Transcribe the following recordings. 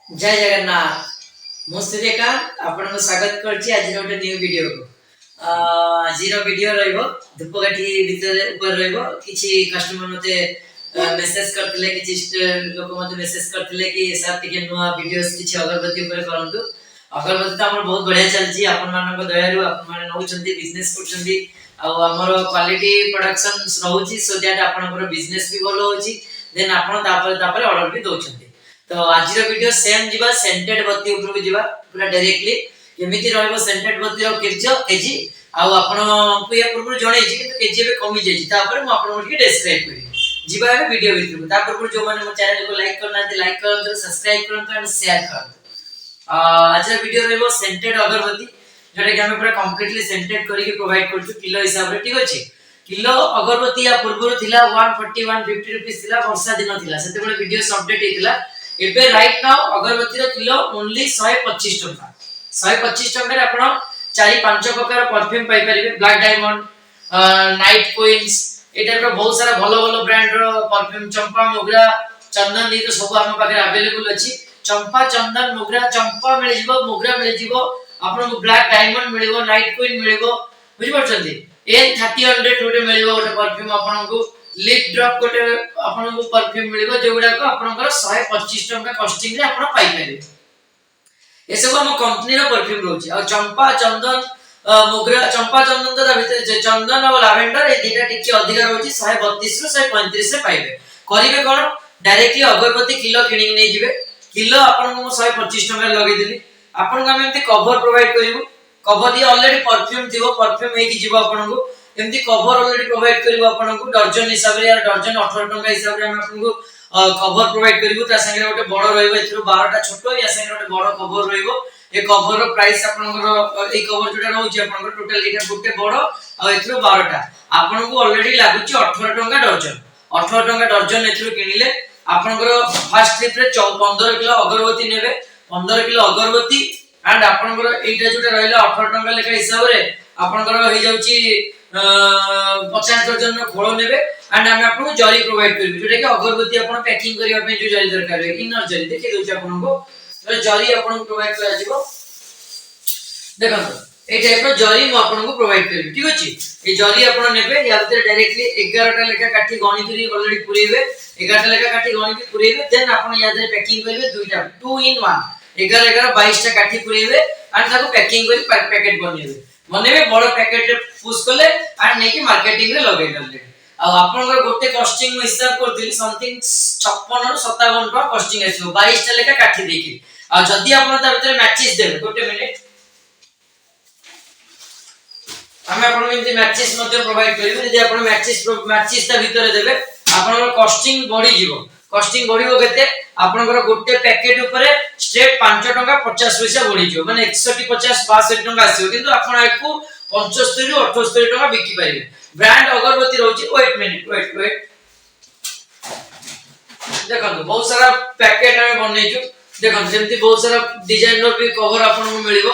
जय जगन्नाथ मु सूर्यकांत आपण को स्वागत करछि आज गोटे न्यू वीडियो को आज वीडियो रहइबो धूपकाठी भीतर ऊपर रहइबो किछि कस्टमर मते मेसेज करथिले किछि लोक मते मेसेज करथिले कि सर टिके नुवा वीडियोस किछि अगरबत्ती ऊपर करंतु अगरबत्ती त हमर बहुत बढ़िया चलछि आपण मानक दयारु आपण माने नउछंती बिजनेस करछंती आ हमर क्वालिटी प्रोडक्शन रहउछि सो दैट आपनकर बिजनेस भी भलो होछि देन आपण तापर ऑर्डर भी दोछंती तो आज वीडियो सेम जीवा सेंटेड बत्ती ऊपर को जीवा पूरा डायरेक्टली केमिति रहबो सेंटेड बत्ती रो केजी आ आपण को या पूर्व जणै छी किंतु केजी बे कमी जाई छी तापर म आपण को डिस्क्राइब करी जीवा है वीडियो भीतर को तापर जो माने मो चैनल को लाइक करना है लाइक करन सब्सक्राइब करन एंड शेयर करन आज वीडियो रहबो सेंटेड अगरबत्ती जेटा कि हम पूरा कंप्लीटली सेंटेड करी के प्रोवाइड करछु किलो हिसाब रे ठीक अछि किलो अगरबत्ती या पूर्व थिला 140 150 रुपीस थिला वर्षा दिन थिला सेते बेले वीडियो अपडेट हेतिला एबे राइट नाउ अगरबत्ती रो किलो ओनली 125 टका 125 टका रे आपण 4-5 प्रकार परफ्यूम पाई परिबे ब्लैक डायमंड नाइट क्वींस ए टाइप रो बहुत सारा भलो भलो ब्रांड रो परफ्यूम चंपा मोगरा चंदन नी तो सब हम पाखे अवेलेबल अछि चंपा चंदन मोगरा चंपा मिल जिवो मोगरा मिल जिवो आपण को ब्लैक डायमंड मिलिवो नाइट क्वीन मिलिवो बुझि परछंती एन 30 टोटे मिलिवो ओटे परफ्यूम आपण को लिप ड्रॉप गोटे आपन को परफ्यूम मिलिबो जेउडा को आपनकर 125 टका कॉस्टिंग रे आपन पाई परिबे ए सब हम कंपनी रो परफ्यूम रोची और चंपा चंदन मोगरा चंपा चंदन तो भीतर चंदन और लैवेंडर ए दीटा टिके अधिक रोची 132 रो 135 से पाइबे करिवे कोन डायरेक्टली अगरबत्ती किलो किनिक नै जिवे किलो आपन को 125 टका लगै देली आपन को हम एंती कवर प्रोवाइड करिवो कवर ये ऑलरेडी परफ्यूम थिवो परफ्यूम हे कि जिवो आपन को एमती कवर ऑलरेडी प्रोवाइड करबो आपन को दर्जन हिसाब रे या दर्जन 18 टका हिसाब रे हम आपन को कवर प्रोवाइड करबो ता संगे गोटे बड़ रहइबो एथरो 12 टा छोटो या संगे गोटे बड़ cover रहइबो A cover row price आपन को ए कवर जोटा रहउची आपन को टोटल एटा गोटे बड़ आ एथरो 12 टा आपन को ऑलरेडी लागुची 18 टका दर्जन 18 टका दर्जन एथरो किनिले आपन को फर्स्ट ट्रिप रे 15 किलो अगरबत्ती नेबे 15 किलो अगरबत्ती एंड आपन को एटा जोटा रहइला 18 टका लेखा हिसाब रे आपन को होई जाउची 50 दर्जन खोलो नेबे एंड हम आपको जरी प्रोवाइड करबी जोटा कि अगरबत्ती आपन पैकिंग करिया पे जो जरी दरकार है इनर जरी देखि दोछ आपन को तो जरी आपन को प्रोवाइड करा जिवो देखो ए टाइप रो जरी म आपन को प्रोवाइड करबी ठीक अछि ए जरी आपन नेबे या भीतर डायरेक्टली 11 टा लेखा काठी गणी करी ऑलरेडी पुरेबे 11 टा लेखा काठी गणी के पुरेबे देन आपन या दरे पैकिंग करबे दुईटा 2 इन 1 11 11 22 टा काठी पुरेबे एंड ताको पैकिंग करी पैकेट बनेबे बनेबे बड़ पैकेट रे पुश करले एंड नेकी मार्केटिंग रे लगे करले आ आपन गोटे कॉस्टिंग हिसाब करथिली समथिंग 56 रो 57 टका कॉस्टिंग आछो 22 टा लेखा काठी देखि आ जदी आपन ता भीतर मैचेस देबे गोटे मिनिट हम आपन इनते मैचेस मध्ये प्रोवाइड करिवे जदी आपन मैचेस ता भीतर देबे आपन कॉस्टिंग बढ़ी जिवो कॉस्टिंग बढ़िबो केते आपनकर गोटे पैकेट ऊपर स्ट्रेट 5 टका 50 पैसा बढ़ी जिवो माने 61 50 62 टका आसीबो किंतु आपन आकू 75 रु 78 टका बिकी पाइबे ब्रांड अगरबत्ती रहउची वेट मिनिट वेट देखो बहुत सारा पैकेट हम बनेइछु देखो जेमती बहुत सारा डिजाइनर भी कवर आपन को मिलिबो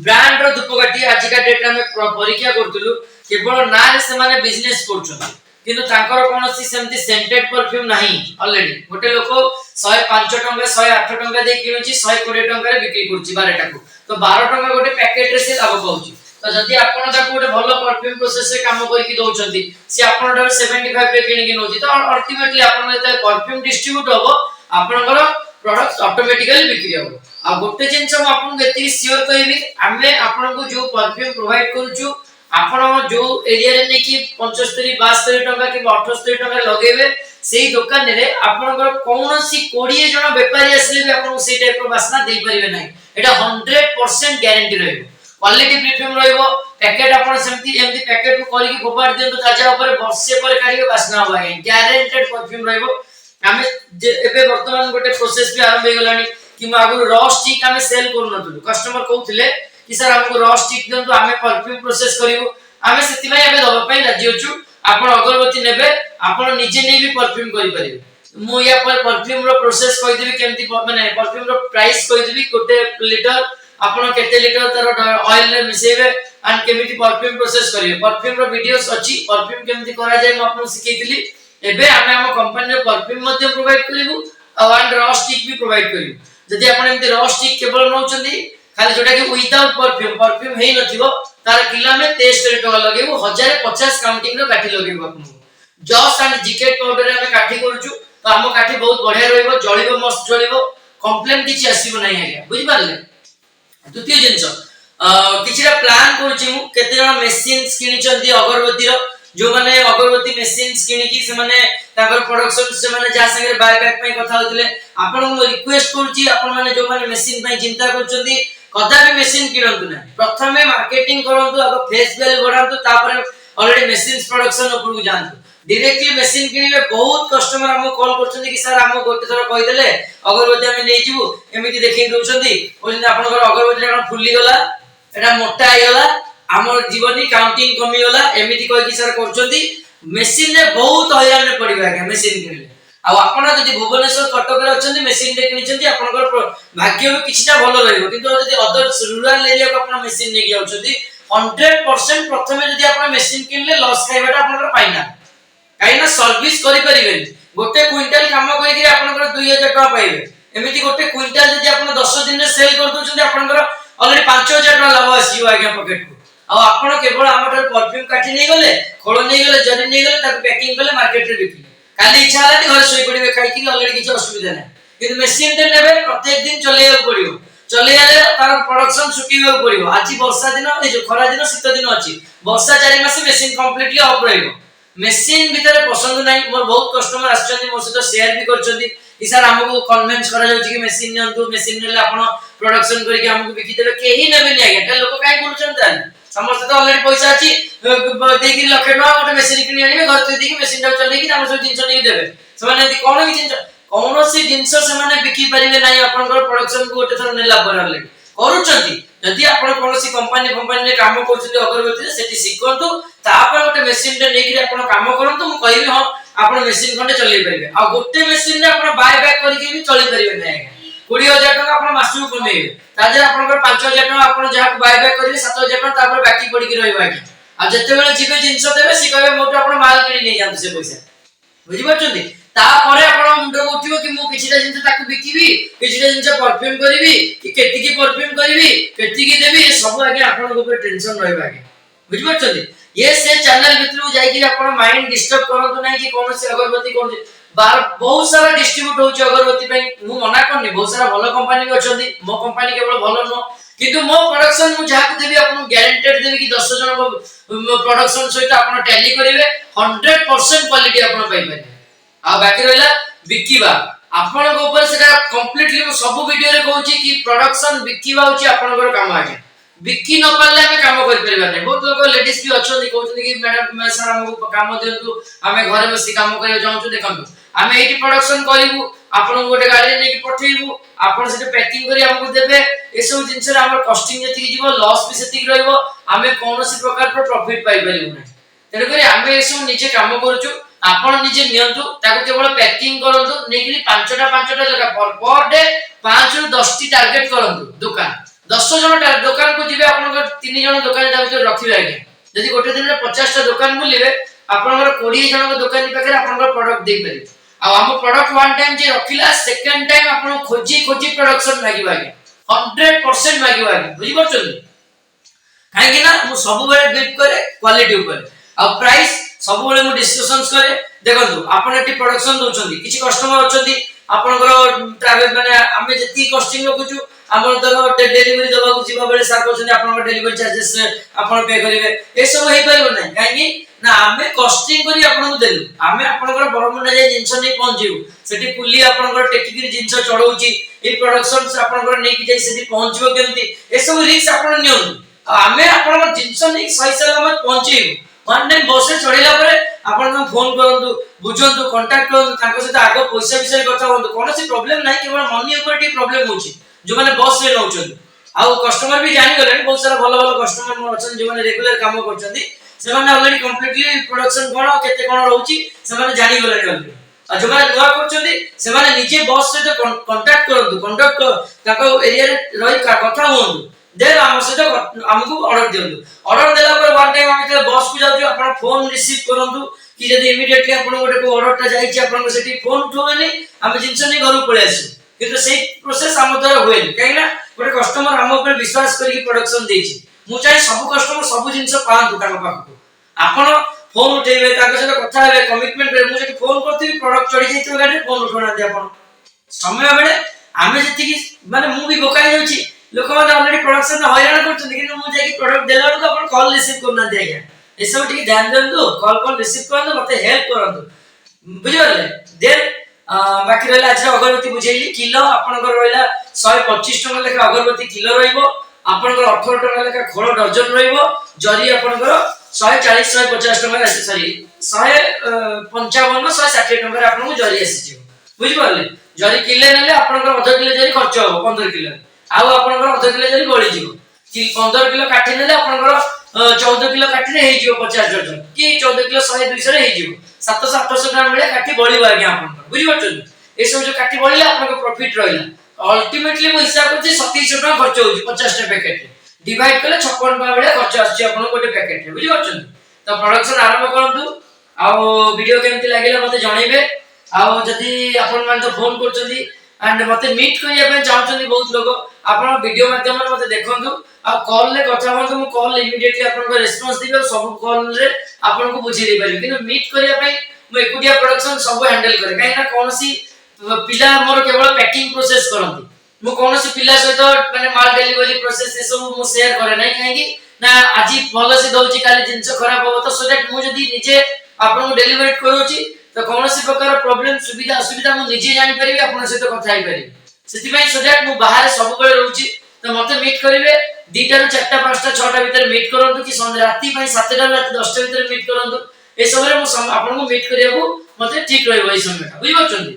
ब्रांड रो धूपकाठी आज का डेट में परीक्षा करथुलु केवल ना रे से माने बिजनेस करछन किंतु तांकर कोनोसी सेमती सेंटेड परफ्यूम नाही ऑलरेडी गोटे लोक 105 टका 108 टका दे किनुची 120 टका रे बिक्री करची 12 टाको तो 12 टका गोटे पैकेट रे से लाभ पाउची तो जदी आपण ताको गोटे भलो परफ्यूम प्रोसेस से काम करी दउचंती से आपण डर 75 रे किनि कि नउची तो अल्टीमेटली आपण जते परफ्यूम डिस्ट्रीब्यूट होबो आपनकर प्रोडक्ट ऑटोमेटिकली बिक्री होबो आ गोटे जिंस हम आपन केति श्योर कहबी हमें आपन को जो परफ्यूम प्रोवाइड करूछु आपण जो एरिया रे नेकी 75 72 टका कि 78 टका लगेबे सेही दुकान रे आपनकर कोनोसी 20 जण व्यापारी असले भी आपन से टाइप रो वासना दे परिबे नै एटा 100% गारंटी रहइबो क्वालिटी परफ्यूम रहइबो पैकेट आपन सेमती एमती पैकेट को करी के फोपाड़ दियंतो ताजा ऊपर वर्षे पर काढी के वासना होबा गारंटेड परफ्यूम रहइबो हमें एबे वर्तमान गोटे प्रोसेस भी आरंभ हो गलानी कि आगु रॉ स्टिक हमें सेल करू नथुलु कस्टमर कहउथिले कि सर हमको रॉ स्टिक दंतु हमें परफ्यूम प्रोसेस करिवो हमें सेति भाई एबे दबा पई राजी होछु आपण अगरबत्ती नेबे आपण निजे नै भी परफ्यूम करि परिबे मु या पर परफ्यूम रो प्रोसेस कहि देबी केमती माने परफ्यूम रो प्राइस कहि देबी गोटे लीटर आपण केते लीटर तार ऑयल रे मिसेबे एंड केमिति परफ्यूम प्रोसेस करिवे परफ्यूम रो वीडियोस अछि परफ्यूम केमती करा जाय म आपन सिखैतिली एबे हमें हम कंपनी रे परफ्यूम मध्ये प्रोवाइड करिवु एंड रॉ स्टिक भी प्रोवाइड करिवु जदि आपण एमती रॉ स्टिक केवल नउचंदी खाली जोटा कि विदाउट परफ्यूम हेई नथिबो तार किलो में 63 टका लगेबो 1050 काउंटिंग रो काठी लगेबो आपन जॉस एंड जिकेट पाउडर में काठी करूछु तो हम काठी बहुत बढ़िया रहइबो जळिबो मस्त जळिबो कंप्लेंट किछि आसीबो नै आज्ञा बुझि पारले द्वितीय जिंस किछिरा प्लान करूछि मु केते जण मशीन किनिचंदी अगरबत्ती रो जो माने अगरबत्ती मशीन किनि कि से माने ताकर प्रोडक्शन से माने जा संगे बाय बैक पई कथा होतले आपन मु रिक्वेस्ट करूछि आपन माने जो माने मशीन पई चिंता करचंदी कदा भी मशीन किनंतु ना प्रथमे मार्केटिंग करंतु आगो फेस वैल्यू बढ़ांतु तापर ऑलरेडी मशीन प्रोडक्शन ऊपर को जानतु डायरेक्टली मशीन किनिबे बहुत कस्टमर हमको कॉल करचंदी कि सर हमको गोटे थोर कहि देले अगरबत्ती हम नै जीवु एमिति देखि दउचंदी ओजन आपन अगरबत्ती कोन फुल्ली गला एटा मोटा आइ गला हमर जीवनी काउंटिंग कमी गला एमिति कहि कि सर करचंदी मशीन रे बहुत हैरान रे पडिबा के मशीन किनले आ आपण जदि भुवनेश्वर कटक रे अछंदी मशीन रे किनिचंदी आपनकर भाग्य में किछटा भलो रहइबो किंतु जदि अदर रूरल एरिया को आपण मशीन नै जाउछंदी 100% प्रथमे जदि आपण मशीन किनले लॉस खाइबाटा आपनकर पाइना काइना सर्विस करि परिबेनी गोटे क्विंटल काम करि कि आपनकर 2000 टका पाइबे एमिति गोटे क्विंटल जदि आपण 10 दिन रे सेल कर दोछंदी आपनकर ऑलरेडी 5000 टका लाभ आसीबो आज्ञा पॉकेट को आ आपण केवल हमर परफ्यूम काठी नै गले खोल नै गले जरि नै गले ताक पैकिंग करले मार्केट रे बिकि काली इच्छा हला घर सोई पड़िबे खाइ कि ऑलरेडी किछ असुविधा नै किंतु मशीन रे नेबे प्रत्येक दिन चलेया पड़िबो चलेयाले तार प्रोडक्शन छुटीबे पड़िबो आज वर्षा दिन ए जो खरा दिन शीत दिन अछि वर्षा 4 मास मशीन कंप्लीटली ऑफ रहइबो मशीन भीतर पसंद नै मोर बहुत कस्टमर आछछन्ती मोर से शेयर भी करछन्ती कि सर हमको कन्विंस करा जाउछि कि मशीन नियंतु मशीन नेले आपण प्रोडक्शन करि कि हमको बिकि देबे केही नेबे नै आगे लोक काई बोलछन त समस्त तो ऑलरेडी पैसा अछि देकी लाख टका गोटे मशीन किनि आनिबे घर ते देकी मशीन टा चलेकी हम सब जिंस नै देबे समाने यदि कोन कि जिंस कोनोसी जिंस समाने बिकि परिबे नै आपनकर प्रोडक्शन को गोटे थर नेला परले करूछन्ती यदि आपण कोनोसी कंपनी रे काम करछन्ती अगरबत्ती सेठी सिखंतु तापर गोटे मशीन रे नेकी आपण काम करंतु मु कहिबी हां आपण मशीन खंडे चलै परिबे आ गोटे मशीन रे आपण बाय बैक करिके भी चलै परिबे नै 20000 टका आपण मासु कमेबे ताजे आपनकर 5000 टका आपण जहा बाय बैक करिवे 7000 टका तापर बाकी पड़ी कि रहइबा कि आ जते बेले जिबे जिंस देबे सी कहबे मोट आपण माल किनि नै जानते से पैसा बुझि परछन्ती तापरे आपण मुंड उठिबो कि मु किछिटा जिंस ताकू बिकिबी किछिटा जिंस परफ्यूम करिवि कि केति की परफ्यूम करिवि केति की देबी सब आगे आपण को टेंशन रहइबा कि बुझि परछन्ती ये से चैनल भितरु जाई कि आपण माइंड डिस्टर्ब करंतु नै कि कोनोसी अगरबत्ती कोन बार बहुत सारा डिस्ट्रीब्यूट होची अगरबत्ती पे मु मना करनी बहुत सारा भलो कंपनी भी अछंती मो कंपनी केवल भलो न किंतु मो प्रोडक्शन मु जहा को देबी आपन गारंटेड देबी कि 10 जन को प्रोडक्शन सहित आपन टैली करिवे 100% क्वालिटी आपन पाइ पाइ आ बाकी रहला बिकिबा आपन को ऊपर सेटा कंप्लीटली मु सब वीडियो रे कहूची कि प्रोडक्शन बिकिबा होची आपन को काम आके बिक्की न पाले हमें काम कर परिबा नै बहुत लोग लेडीज भी अछंती कहउछन कि मैडम सर हमको काम देंतु हमें घरे बसी काम करे जाउछु देखंतु हमें एटी प्रोडक्शन करिवु आपन गोटे गाड़ी नै कि पठेइबु आपन सेटे पैकिंग करी हमको देबे ए सब जिंस रे हमर कॉस्टिंग जति जीवो लॉस भी सेति रहइबो हमें कोनोसी प्रकार पर प्रॉफिट पाइ परिबु नै तेरे करी हमें ए सब निजे काम करूछु आपन निजे नियंतु ताको केवल पैकिंग करंतु नेकि 5टा जगह पर डे 5 रु 10 टी टारगेट करंतु दुकान 10 जन दुकान को जिबे आपन 3 जन दुकान जा रखिबे आगे जदि गोटे दिन रे 50 टा दुकान बुलिबे आपन 20 जन को दुकान पाखरे आपन प्रोडक्ट दे परिबे आ हम प्रोडक्ट वन टाइम जे रखिला सेकंड टाइम आपन खोजी प्रोडक्शन मागिबा आगे 100% मागिबा आगे बुझि परछन काहे कि ना मु सब बेले बिट करे क्वालिटी ऊपर आ प्राइस सब बेले मु डिस्कशंस करे देखंतु आपन एटी प्रोडक्शन दोछंती किछि कस्टमर अछंती आपनकर ट्रैवल माने हमें जति कॉस्टिंग रखुछु हमर दर डेलीवरी दबा को जीवा बेले सर कहछन आपनकर डेलीवरी चार्जेस आपन पे करिवे ए सब हेइ परिबो नै काहे कि ना हमें कॉस्टिंग करी आपन को देलु हमें आपनकर बरमुंडा जे जिंस नै पहुंचीबु सेठी पुली आपनकर टेकिगिरी जिंस चढौची ए प्रोडक्शन से आपनकर नै कि जाई सेठी पहुंचीबो केमती ए सब रिस्क आपन नियंतु हमें आपनकर जिंस नै सही सलामत पहुंचीबु वन टाइम बस चढ़ेला परे आपन को फोन करंतु बुझंतु कांटेक्ट करंतु ताको से आगो पैसा विषय कथा होंतु कोनोसी प्रॉब्लम नै केवल मनी ऊपर टी प्रॉब्लम होची जो माने बस रे नउछन आ कस्टमर भी जानि गले बहुत सारा भलो कस्टमर मोर अछन जो माने रेगुलर काम करछन्ती से माने ऑलरेडी कंप्लीटली प्रोडक्शन कोन केते कोन रहउची से माने जानि गले ऑलरेडी आ जो माने नुवा करछन्ती से माने निजे बस से कांटेक्ट करंतु कांटेक्ट ताको एरिया रे रही कथा होंतु देन हम से हमको ऑर्डर दियंतु ऑर्डर देला पर वन टाइम हम जे बस को जाउ अपन फोन रिसीव करंतु कि जदी इमीडिएटली अपन गोटे को ऑर्डर ता जाई छी अपन सेठी फोन उठोबेनी हम जिंस नै घर पळे आसी কিন্তু সেই প্রসেস আম দ্বারা হুয়ে কাইকি না গোটে কস্টমর আম উপরে বিশ্বাস করিকি প্রোডাকশন দেইছি মু চাই সব কস্টমর সব জিনিস পাঁতু তাଙ୍କ পাখକୁ ଆପଣ ফোন উঠেইবে তাଙ୍କ সହିତ কথা হেবে কমিটমেন্ট করে মু যদি ফোন করতিবি প্রোডাক্ট চড়ি যাইতিব গাড়ি ফোন উঠাউনাহাନ୍ତି ଆପଣ ସମୟ ବେଳେ ଆମେ ଯେତିକି ମାନେ ମୁଁ ବି ବୋକା ହେଇଯାଉଛି ଲୋକମାନେ ଅଲରେଡି ପ୍ରଡକ୍ସନ ହଇରାଣ କରୁଛନ୍ତି କିନ୍ତୁ ମୁଁ ଯାଇକି ପ୍ରଡକ୍ଟ ଦେଲା ବେଳକୁ ଆପଣ କଲ୍ ରିସିଭ୍ କରୁନାହାନ୍ତି ଆଜ୍ଞା ଏସବୁ ଟିକେ ଧ୍ୟାନ ଦିଅନ୍ତୁ କଲ୍ ରିସିଭ୍ କରନ୍ତୁ ମତେ ହେଲ୍ପ କରନ୍ତୁ ବୁଝିପାରିଲେ ଦେନ୍ ବାକି ରହିଲା ଆଜି ଅଗରବତୀ ବୁଝେଇଲି କିଲୋ ଆପଣଙ୍କର ରହିଲା 125 ଟଙ୍କା ଲେଖା ଅଗରବତୀ କିଲୋ ରହିବ ଆପଣଙ୍କର 18 ଟଙ୍କା ଲେଖା ଖୋଳ ଡର୍ଜନ ରହିବ ଜରି ଆପଣଙ୍କର 140 150 ଟଙ୍କା ଅଛି ସରି 155 160 ଟଙ୍କାରେ ଆପଣଙ୍କୁ ଜରି ଆସିଯିବ ବୁଝିପାରିଲେ जरी किले नेले आपनकर आधा किलो जरी खर्च हो 15 किलो आउ आपनकर आधा किलो जरी गळी जिवो कि 15 किलो काटी नेले आपनकर 14 किलो काटी रे हे जिवो 50 दर्जन कि 14 किलो 100 200 रे हे जिवो 700 800 ग्राम मिले काटी बळीबो आज्ञा आपनकर बुझि पछन ए सब जो काटी बळीला आपनकर प्रॉफिट रहिला अल्टीमेटली मो हिसाब करछि 2700 टका खर्च होछि 50 टा पैकेट डिवाइड कले 56 टका बेले खर्च आछि आपन गोटे पैकेट रे बुझि पछन तो प्रोडक्शन आरंभ करंतु आ वीडियो केमति लागिला मते जणाइबे आउ जदी आपण मान तो फोन करचंदी एंड मते मीट करिया पे चाहचंदी बहुत लोग आपण वीडियो माध्यम रे मते देखंतु आ कॉल ले कथा होंतु मु कॉल इमीडिएटली आपण को रिस्पांस दिबे सब कॉल रे आपण को बुझी दे पारि किंतु मीट करिया पे मु एकुटिया प्रोडक्शन सब हैंडल करे काहे ना कोनसी पिला मोर केवल पैकिंग प्रोसेस करंती मु कोनसी पिला सहित माने माल डिलीवरी प्रोसेस ए सब मु शेयर करे नै काहे कि ना आज भलो से दउची काली जिंस खराब हो तो सो दैट मु जदी निजे आपण को डिलीवर करूची तो कोनोसी प्रकार प्रॉब्लम सुविधा असुविधा मु निजे जानि परिबे आपन सहित କଥା हेइ परिबे सेति पई सो दैट मु बाहर सब बेले रहउची तो मते मीट करिवे 2 टा 4 टा 5 टा 6 टा भीतर मीट करंतु कि संध्या राती पई 7 टा राती 10 टा भीतर मीट करंतु ए सबरे मु आपन को मीट करियाबू मते ठीक रहइबो ए समय बुझि पछंती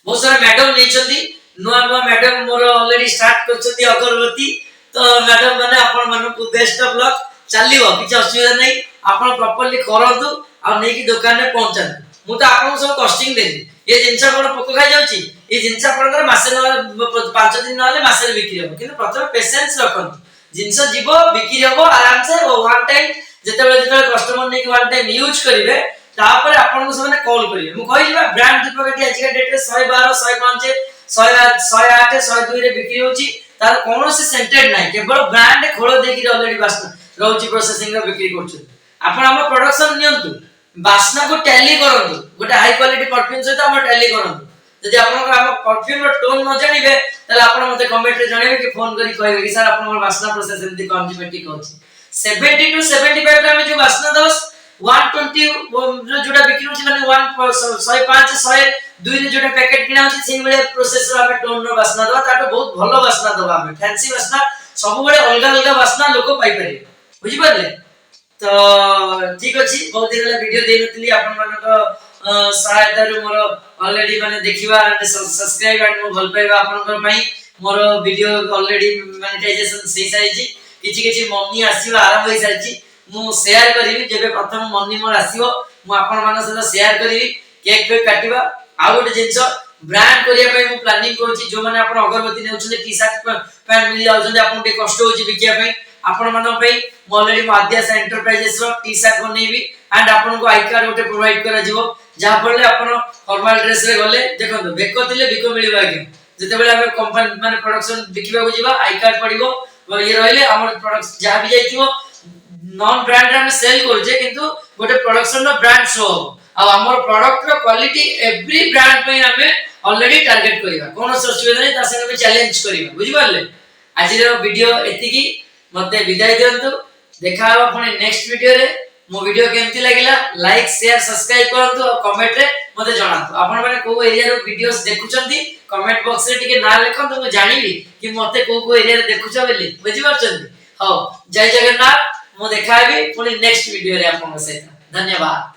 बहुत सारा मैडम नेचंती नुआ नुआ मैडम मोर ऑलरेडी स्टार्ट करचंती अगरबत्ती तो मैडम माने आपन मानु को बेस्ट ऑफ लक चलिबो किछ असुविधा नै आपन प्रॉपर्ली करंतु आ नै कि दुकान में पहुंचन मु तो आपन सब कॉस्टिंग देली ये जिंसा कोन पोको खाइ जाउची ये जिंसा आपनकर मासे न 5 दिन नले मासे बिक्री हो किंतु प्रथम पेशेंस रखन जिंसा जीवो बिक्री हो आराम से वन टाइम जेते कस्टमर नै वन टाइम यूज करिवे तापर आपन को सबने कॉल करिवे मु कहिबा ब्रांड दीपकटी आज का डेट रे 112 105 108 102 रे बिक्री होची तार कोनोसी सेंटेड नै केवल ब्रांड खोलो देकी ऑलरेडी बास्ता रहउची प्रोसेसिंग रो बिक्री करछु आपन हम प्रोडक्शन नियंतु बासना को टैली करंतु गोटे हाई क्वालिटी परफ्यूम सहित हम टैली करंतु यदि आपन हम परफ्यूम रो टोन न जानिबे तले आपन मते कमेंट रे जणाइबे कि फोन करी कहबे कि सर आपन बासना प्रोसेस एमति कॉन्जिमेटिक होची 70 टू 75 ग्राम जो बासना दस 120 जो जोटा बिक्री होची माने 105 102 रे जोटा पैकेट किना होची सेही बेले प्रोसेस रो हम टोन रो बासना दवा ताटो बहुत भलो बासना दवा हम फैंसी बासना सब बेले अलग अलग बासना लोक पाई पारे बुझि परले तो ठीक अछि बहुत दिन ला वीडियो दे नतली आपन मन को सहायता रे मोर ऑलरेडी माने देखिबा एंड सब्सक्राइब एंड मो भल पाइबा आपन को पई मोर वीडियो ऑलरेडी मोनेटाइजेशन सही साइजी किछि किछि मनी आसीबा आरंभ होई साइजी मु शेयर करिवि जेबे प्रथम मनी मोर आसीबो मु आपन मन से शेयर करिवि केक पे काटिबा आ गोटे जिंस ब्रांड करिया पई मु प्लानिंग करछि जो माने आपन अगरबत्ती नेउछले टी-शर्ट पैंट मिल जाउछन आपन के कष्ट होछि बिकिया पई आपण मन पई ऑलरेडी आद्यास एंटरप्राइजेस रो टी-शर्ट बनेबी एंड आपन को आई कार्ड ओटे प्रोवाइड करा जिवो जहा पड़ले आपन फॉर्मल ड्रेस रे गले देखंतु बेको दिले बिको मिलिबा कि जते बेले हम कंपनी माने प्रोडक्शन देखिबा को जिबा आई कार्ड पड़िबो ये रहले हमर प्रोडक्ट्स जहा भी जाइतिबो नॉन ब्रांड रे हम सेल करजे किंतु गोटे प्रोडक्शन रो ब्रांड शो आ हमर प्रोडक्ट रो क्वालिटी एवरी ब्रांड पई हमें ऑलरेडी टारगेट करिबा कोनो असुविधा नै ता संगे में चैलेंज करिबा बुझि परले आज रो वीडियो एतिकी मते विदाय दियंतु देखा हो पुनी नेक्स्ट वीडियो रे मो वीडियो केमति लागिला लाइक शेयर सब्सक्राइब करंतु और कमेंट रे मते जणांतु आपण माने को एरिया रो वीडियोस देखुचंती कमेंट बॉक्स रे टिके ना लिखंतु मु जानिबी कि मते को एरिया रे देखुछ बेली बुझि परचंती हो जय जगन्नाथ मो देखाबी पुनी नेक्स्ट वीडियो रे आपन सहित धन्यवाद।